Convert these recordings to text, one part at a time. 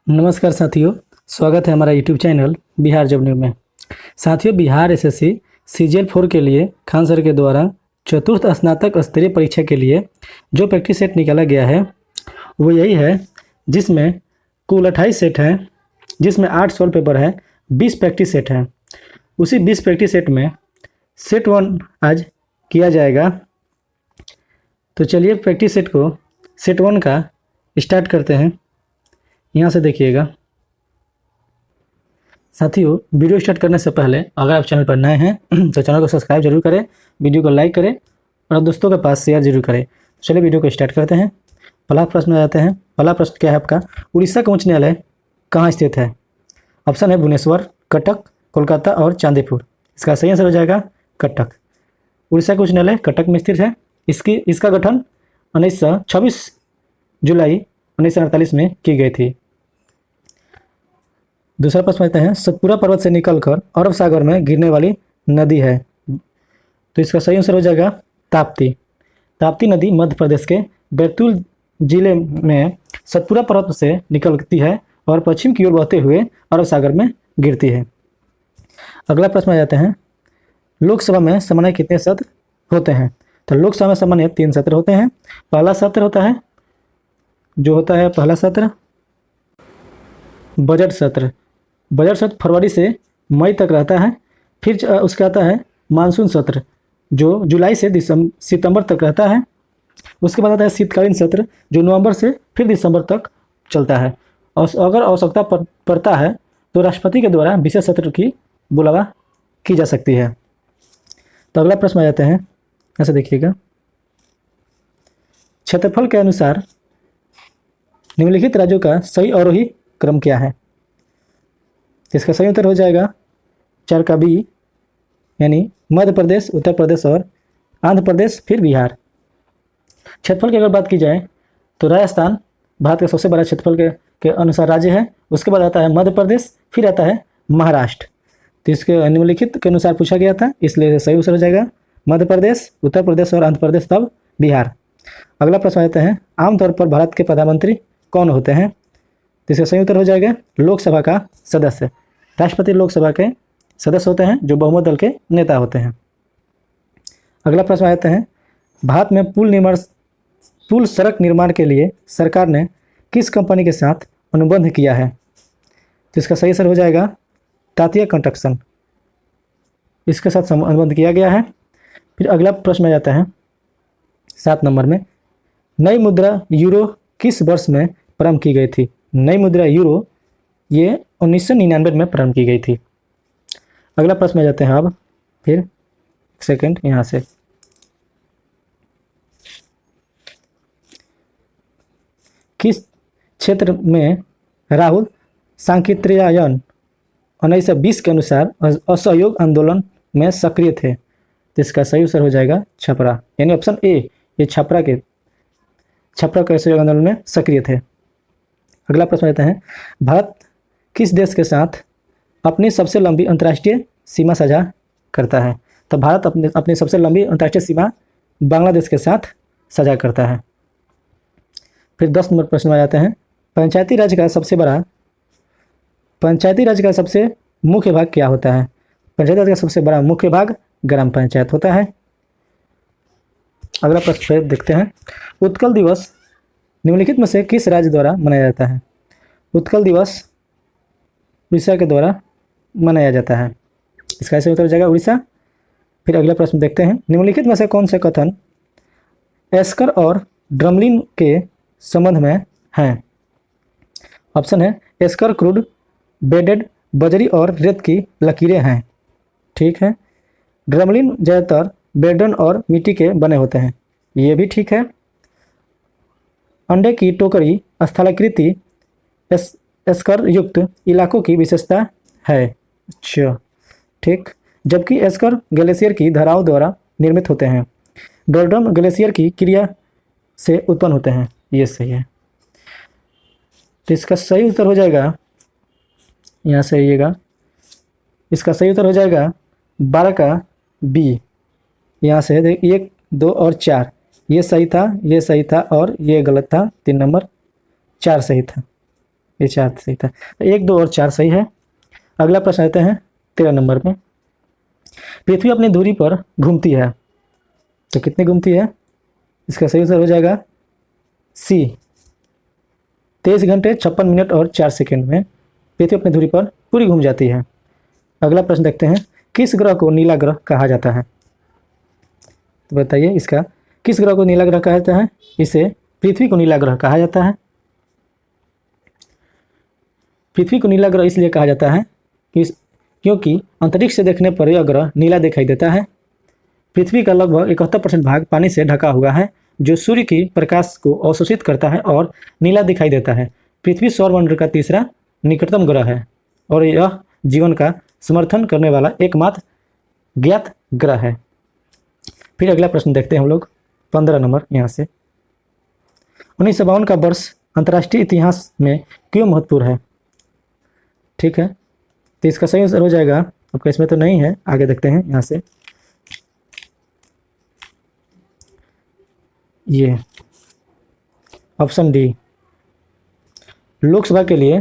नमस्कार साथियों, स्वागत है हमारा YouTube channel Bihar job news में। साथियों, बिहार एसएससी सीजीएल 4 के लिए खान सर के द्वारा चतुर्थ स्नातक स्तरीय परीक्षा के लिए जो प्रैक्टिस सेट निकाला गया है वो यही है, जिसमें कुल 28 सेट हैं, जिसमें 8 सॉल्व पेपर है, 20 प्रैक्टिस सेट हैं। उसी 20 प्रैक्टिस सेट में सेट 1 आज किया जाएगा। तो चलिए प्रैक्टिस सेट 1 का स्टार्ट करते हैं। यहाँ से देखिएगा साथियों, वीडियो स्टार्ट करने से पहले अगर आप चैनल पर नए हैं तो चैनल को सब्सक्राइब जरूर करें, वीडियो को लाइक करें और दोस्तों के पास शेयर जरूर करें। चलिए वीडियो को स्टार्ट करते हैं। पहला प्रश्न में जाते हैं। पहला प्रश्न क्या है आपका? उड़ीसा का उच्च न्यायालय कहाँ स्थित है? ऑप्शन है भुवनेश्वर, कटक, कोलकाता और चांदीपुर। इसका सही आंसर हो जाएगा कटक। उड़ीसा का उच्च न्यायालय कटक में स्थित है। इसका गठन 26 जुलाई 1948 में की गई थी। दूसरा प्रश्न लेते हैं। सतपुरा पर्वत से निकलकर अरब सागर में गिरने वाली नदी है, तो इसका सही आंसर हो जाएगा ताप्ती। ताप्ती नदी मध्य प्रदेश के बैतूल जिले में सतपुरा पर्वत से निकलती है और पश्चिम की ओर बहते हुए अरब सागर में गिरती है। अगला प्रश्न आ जाते हैं। लोकसभा में सामान्य कितने सत्र होते हैं? तो लोकसभा में सामान्य 3 सत्र होते हैं। पहला सत्र होता है पहला सत्र बजट सत्र। बजट सत्र फरवरी से मई तक रहता है। फिर उसका आता है मानसून सत्र, जो जुलाई से सितंबर तक रहता है। उसके बाद आता है शीतकालीन सत्र, जो नवंबर से फिर दिसंबर तक चलता है। और अगर आवश्यकता पड़ता है तो राष्ट्रपति के द्वारा विशेष सत्र की बुलावा की जा सकती है। तो अगला प्रश्न आ जाते हैं। ऐसे देखिएगा, क्षेत्रफल के अनुसार निम्नलिखित राज्यों का सही आरोही क्रम क्या है? इसका सही उत्तर हो जाएगा 4 का बी, यानी मध्य प्रदेश, उत्तर प्रदेश और आंध्र प्रदेश, फिर बिहार। क्षेत्रफल की अगर बात की जाए तो राजस्थान भारत का सबसे बड़ा क्षेत्रफल के अनुसार राज्य है। उसके बाद आता है मध्य प्रदेश, फिर आता है महाराष्ट्र। तो इसके निम्नलिखित के अनुसार पूछा गया था, इसलिए सही उत्तर हो जाएगा मध्य प्रदेश, उत्तर प्रदेश और आंध्र प्रदेश, तब बिहार। अगला प्रश्न आता है। आमतौर पर भारत के प्रधानमंत्री कौन होते हैं? तो इसका सही उत्तर हो जाएगा लोकसभा का सदस्य। राष्ट्रपति लोकसभा के सदस्य होते हैं, जो बहुमत दल के नेता होते हैं। अगला प्रश्न आते हैं। भारत में पुल सड़क निर्माण के लिए सरकार ने किस कंपनी के साथ अनुबंध किया है? तो इसका सही आंसर हो जाएगा तातिया कंस्ट्रक्शन, इसके साथ अनुबंध किया गया है। फिर अगला प्रश्न आ जाता है 7 नंबर में। नई मुद्रा यूरो किस वर्ष में प्रारंभ की गई थी? नई मुद्रा यूरो ये 1999 में प्रारंभ की गई थी। अगला प्रश्न में जाते हैं अब। फिर एक सेकंड, यहाँ से किस क्षेत्र में राहुल सांकृत्यायन 1920 के अनुसार असहयोग आंदोलन में सक्रिय थे? तो इसका सही उत्तर हो जाएगा छपरा, यानी ऑप्शन ए, ये छपरा के असहयोग आंदोलन में सक्रिय थे। अगला प्रश्न लेते हैं। भारत किस देश के साथ अपनी सबसे लंबी अंतर्राष्ट्रीय सीमा साझा करता है? तो भारत अपनी सबसे लंबी अंतर्राष्ट्रीय सीमा बांग्लादेश के साथ साझा करता है। फिर 10 नंबर प्रश्न में जाते हैं। पंचायती राज का सबसे मुख्य भाग क्या होता है? पंचायती राज का सबसे बड़ा मुख्य भाग ग्राम पंचायत होता है। अगला प्रश्न फिर देखते हैं। उत्कल दिवस निम्नलिखित में से किस राज्य द्वारा मनाया जाता है? उत्कल दिवस उड़ीसा के द्वारा मनाया जाता है। इसका सही उत्तर हो जाएगा उड़ीसा। फिर अगला प्रश्न देखते हैं। निम्नलिखित में से कौन से कथन एस्कर और ड्रमलिन के संबंध में हैं? ऑप्शन है एस्कर क्रूड बेडेड बजरी और रेत की लकीरें हैं, ठीक है। ड्रमलिन ज़्यादातर बेडन और मिट्टी के बने होते हैं, ये भी ठीक है। अंडे की टोकरी स्थलाकृति एस्कर युक्त इलाकों की विशेषता है, अच्छा ठीक। जबकि एस्कर ग्लेशियर की धाराओं द्वारा निर्मित होते हैं। डोलडम ग्लेशियर की क्रिया से उत्पन्न होते हैं, ये सही है। तो इसका सही उत्तर हो जाएगा, यहाँ से आइएगा, इसका सही उत्तर हो जाएगा 12 का बी। यहाँ से 1, 2 और 4 ये सही था, ये सही था और ये गलत था। 3 नंबर 4 सही था। ये 4 सही था। 1, 2 और 4 सही है। अगला प्रश्न आते हैं 13 नंबर में। पृथ्वी अपनी धुरी पर घूमती है तो कितनी घूमती है? इसका सही उत्तर हो जाएगा सी, 23 घंटे 56 मिनट और 4 सेकंड में पृथ्वी अपनी धुरी पर पूरी घूम जाती है। अगला प्रश्न देखते हैं, किस ग्रह को नीला ग्रह कहा जाता है? तो बताइए इसका, किस ग्रह को नीला ग्रह कहा जाता है? इसे पृथ्वी को नीला ग्रह कहा जाता है। पृथ्वी को नीला ग्रह इसलिए कहा जाता है क्योंकि अंतरिक्ष से देखने पर यह ग्रह नीला दिखाई देता है। पृथ्वी का लगभग 71% भाग पानी से ढका हुआ है, जो सूर्य की प्रकाश को अवशोषित करता है और नीला दिखाई देता है। पृथ्वी सौरमंडल का तीसरा निकटतम ग्रह है और यह जीवन का समर्थन करने वाला एकमात्र ज्ञात ग्रह है। फिर अगला प्रश्न देखते हैं हम लोग 15 नंबर यहाँ से। 1952 का वर्ष अंतर्राष्ट्रीय इतिहास में क्यों महत्वपूर्ण है? ठीक है, तो इसका सही आंसर हो जाएगा, आपका इसमें तो नहीं है, आगे देखते हैं यहाँ से। ये ऑप्शन डी, लोकसभा के लिए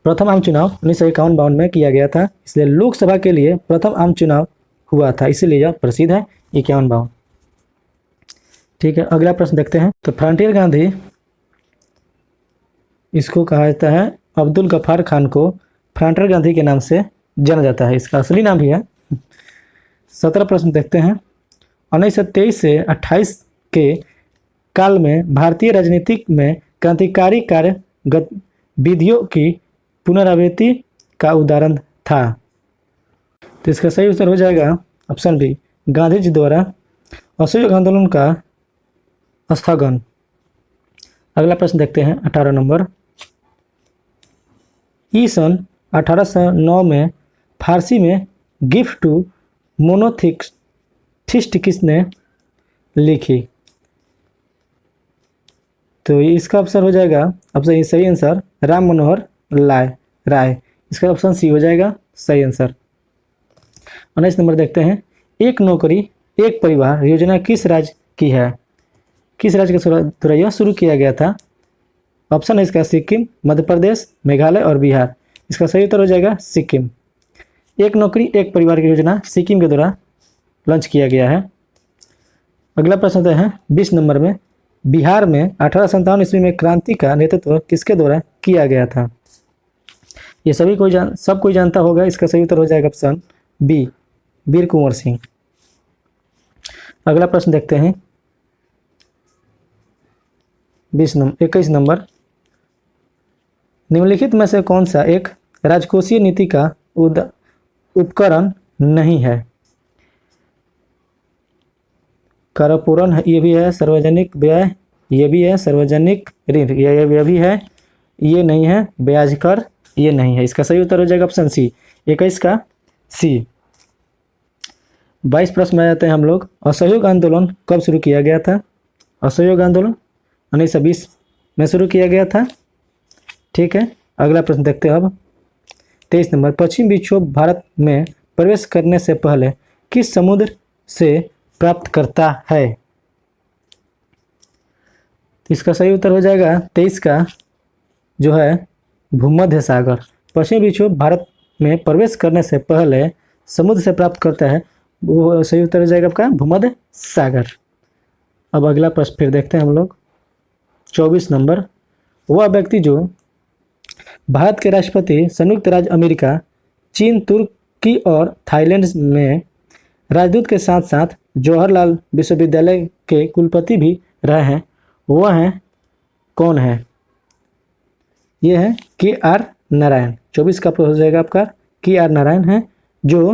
प्रथम आम चुनाव 1951-52 में किया गया था, इसलिए लोकसभा के लिए प्रथम आम चुनाव हुआ था, इसीलिए यह प्रसिद्ध है 51-52। ठीक है, अगला प्रश्न देखते हैं। तो फ्रंटियर गांधी, इसको कहा जाता है, अब्दुल गफ्फार खान को फ्रंटियर गांधी के नाम से जाना जाता है, इसका असली नाम भी है। 17 प्रश्न देखते हैं। 1923 से 28 के काल में भारतीय राजनीति में क्रांतिकारी कार्य गतिविधियों की पुनरावृत्ति का उदाहरण था। तो इसका सही उत्तर हो जाएगा ऑप्शन बी, गांधी जी द्वारा असहयोग आंदोलन का स्थगन। अगला प्रश्न देखते हैं 18 नंबर। सन 1809 में फारसी में गिफ्ट टू मोनोथिस्ट किसने लिखी? तो इसका ऑप्शन हो जाएगा, ऑप्शन सही आंसर राम मनोहर राय। इसका ऑप्शन सी हो जाएगा सही आंसर। 19 नंबर देखते हैं। एक नौकरी एक परिवार योजना किस राज्य की है? किस राज्य के द्वारा यह शुरू किया गया था? ऑप्शन है इसका सिक्किम, मध्य प्रदेश, मेघालय और बिहार। इसका सही उत्तर हो जाएगा सिक्किम। एक नौकरी एक परिवार की योजना सिक्किम के द्वारा लॉन्च किया गया है। अगला प्रश्न है 20 नंबर में। बिहार में 1857 ईस्वी में क्रांति का नेतृत्व किसके द्वारा किया गया था? ये सब कोई जानता होगा। इसका सही उत्तर हो जाएगा ऑप्शन बी, वीर कुंवर सिंह। अगला प्रश्न देखते हैं 21 नंबर। निम्नलिखित में से कौन सा एक राजकोषीय नीति का उपकरण नहीं है? करपूरण ये भी है, सार्वजनिक व्यय ये भी है, सार्वजनिक ऋण ये भी है, ये नहीं है, ब्याज कर ये नहीं है। इसका सही उत्तर हो जाएगा ऑप्शन सी, 21 का सी। 22 प्रश्न में आ जाते हैं हम लोग। असहयोग आंदोलन कब शुरू किया गया था? असहयोग आंदोलन 1920 में शुरू किया गया था। ठीक है, अगला प्रश्न देखते हैं अब 23 नंबर। पश्चिम विक्षोभ भारत में प्रवेश करने से पहले किस समुद्र से प्राप्त करता है? इसका सही उत्तर हो जाएगा 23 का जो है भूमध्य सागर। पश्चिमी विक्षोभ भारत में प्रवेश करने से पहले समुद्र से प्राप्त करता है, वो सही उत्तर हो जाएगा आपका भूमध्य सागर। अब अगला प्रश्न फिर देखते हैं हम लोग 24 नंबर। वह व्यक्ति जो भारत के राष्ट्रपति संयुक्त राज्य अमेरिका, चीन, तुर्की और थाईलैंड में राजदूत के साथ साथ जवाहरलाल विश्वविद्यालय के कुलपति भी रहे हैं, वह हैं कौन है? ये है KR नारायण। 24 का हो जाएगा आपका KR नारायण है, जो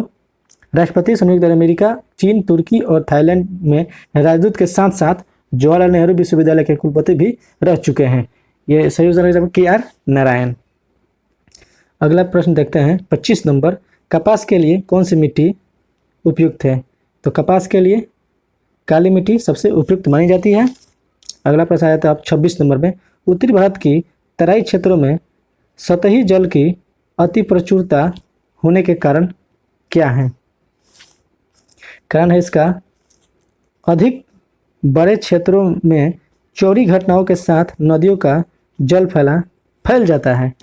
राष्ट्रपति संयुक्त राज्य अमेरिका, चीन, तुर्की और थाईलैंड में राजदूत के साथ साथ जवाहरलाल नेहरू विश्वविद्यालय के कुलपति भी रह चुके हैं। ये सही उत्तर KR नारायण। अगला प्रश्न देखते हैं 25 नंबर। कपास के लिए कौन सी मिट्टी उपयुक्त है? तो कपास के लिए काली मिट्टी सबसे उपयुक्त मानी जाती है। अगला प्रश्न आया था आप 26 नंबर में। उत्तरी भारत की तराई क्षेत्रों में सतही जल की अति प्रचुरता होने के कारण क्या है? कारण है इसका अधिक बड़े क्षेत्रों में चौड़ी घटनाओं के साथ नदियों का जल फैला फैल जाता है।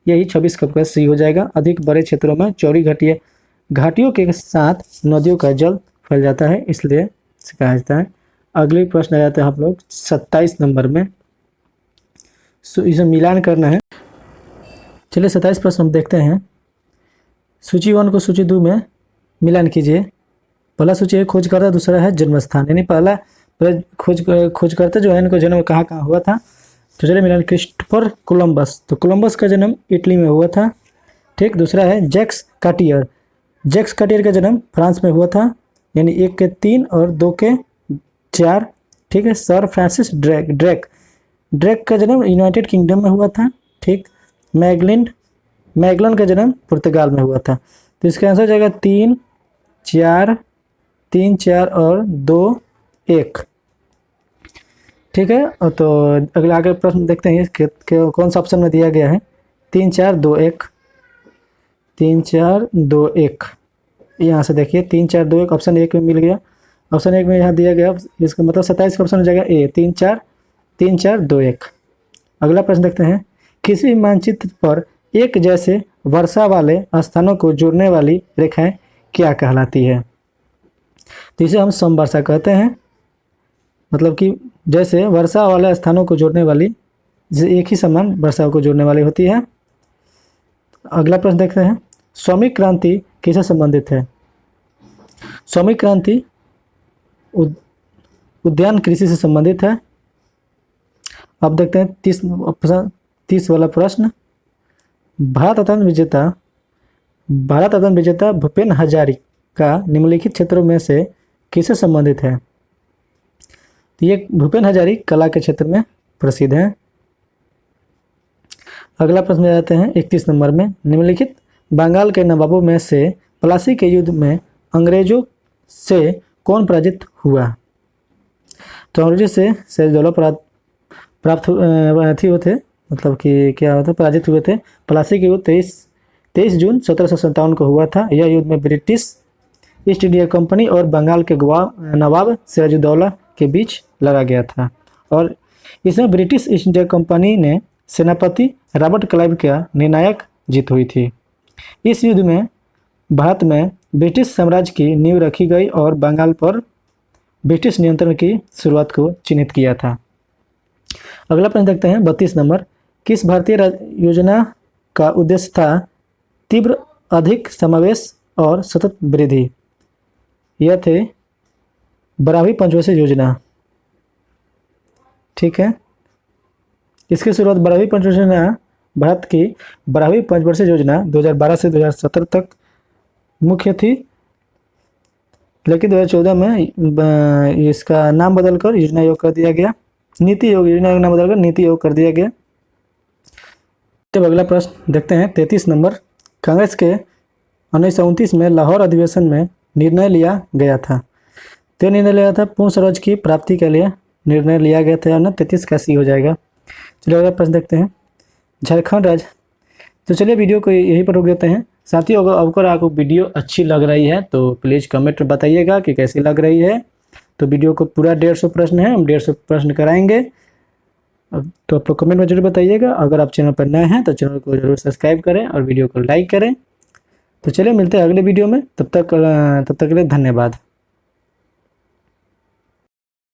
यही 26 का सही हो जाएगा। अधिक बड़े क्षेत्रों में चौड़ी घाटियों के साथ नदियों का जल फैल जाता है, इसलिए इसे कहा जाता है। अगले प्रश्न आ जाते हैं आप लोग 27 नंबर में। इसे मिलान करना है। चलिए 27 प्रश्न हम देखते हैं। सूची 1 को सूची 2 में मिलान कीजिए। पहला सूची है खोजकर्ता, दूसरा है जन्म स्थान। यानी पहला खोजकर्ता जो है इनको जन्म कहाँ कहाँ हुआ था। तो चलिए मिलान। क्रिस्टोफर कोलंबस, तो कोलंबस का जन्म इटली में हुआ था। ठीक। दूसरा है जैक्स कार्टियर, जैक्स कार्टियर का जन्म फ्रांस में हुआ था, यानी 1 के 3 और 2 के 4। ठीक है। सर फ्रांसिस ड्रेक का जन्म यूनाइटेड किंगडम में हुआ था। ठीक। मैगलन का जन्म पुर्तगाल में हुआ था। तो इसका आंसर हो जाएगा 3 4 और 2 1। ठीक है। और तो अगला आगे प्रश्न देखते हैं कि कौन सा ऑप्शन में दिया गया है। 3 4 2 1, 3 4 2 1। यहाँ से देखिए 3 4 2 1 ऑप्शन 1 में मिल गया। ऑप्शन 1 में यहाँ दिया गया, इसका मतलब 27 का ऑप्शन हो जाएगा ए, 3 4 2 1। अगला प्रश्न देखते हैं। किसी भी मानचित्र पर एक जैसे वर्षा वाले स्थानों को जोड़ने वाली रेखाएं क्या कहलाती है। तो इसे हम समवर्षा कहते हैं। मतलब कि जैसे वर्षा वाले स्थानों को जोड़ने वाली, जैसे एक ही समान वर्षा को जोड़ने वाली होती है। अगला प्रश्न देखते हैं। श्रमिक क्रांति किससे संबंधित है। श्रमिक क्रांति उद्यान कृषि से संबंधित है। अब देखते हैं 30 वाला प्रश्न। भारत रत्न विजेता भूपेन हजारिका निम्नलिखित क्षेत्रों में से किससे संबंधित है। तो ये भूपेन हजारी कला के क्षेत्र में प्रसिद्ध है। अगला प्रश्न जाते हैं 31 नंबर में। निम्नलिखित बंगाल के नवाबों में से प्लासी के युद्ध में अंग्रेजों से कौन पराजित हुआ। तो अंग्रेजों से सिराजदौला प्राप्त थे, मतलब कि क्या होता है, पराजित हुए थे। प्लासी के युद्ध 23 जून 1757 को हुआ था। यह युद्ध में ब्रिटिश ईस्ट इंडिया कंपनी और बंगाल के नवाब सिराजुद्दौला के बीच लड़ा गया था, और इसमें ब्रिटिश ईस्ट इंडिया कंपनी ने सेनापति रॉबर्ट क्लाइव का निर्णायक जीत हुई थी। इस युद्ध में भारत में ब्रिटिश साम्राज्य की नींव रखी गई और बंगाल पर ब्रिटिश नियंत्रण की शुरुआत को चिन्हित किया था। अगला प्रश्न देखते हैं 32 नंबर। किस भारतीय योजना का उद्देश्य था तीव्र, अधिक समावेश और सतत वृद्धि। यह थे 12वीं पंचवर्षीय योजना। ठीक है। इसकी शुरुआत 12वीं पंचवर्षीय योजना, भारत की 12वीं पंचवर्षीय योजना 2012 से 2017 तक मुख्य थी, लेकिन 2014 में इसका नाम बदलकर योजना योग कर दिया गया। नीति योग, योजना का नाम बदलकर नीति योग कर दिया गया। तब अगला प्रश्न देखते हैं 33 नंबर। कांग्रेस के 1929 में लाहौर अधिवेशन में निर्णय लिया गया था। तो निर्णय लिया था पूर्ण स्वराज की प्राप्ति के लिए निर्णय लिया गया था, ना 33 का सी हो जाएगा। चलिए अगला प्रश्न देखते हैं। झारखंड राज्य। तो चलिए वीडियो को यहीं पर रोक देते हैं। साथियों अगर आपको वीडियो अच्छी लग रही है तो प्लीज़ कमेंट में बताइएगा कि कैसी लग रही है। तो वीडियो को पूरा 150 प्रश्न है, हम 150 प्रश्न कराएंगे, तो आप लोग कमेंट में जरूर बताइएगा। अगर आप चैनल पर नए हैं तो चैनल को जरूर सब्सक्राइब करें और वीडियो को लाइक करें। तो चलिए मिलते हैं अगले वीडियो में, तब तक के लिए धन्यवाद।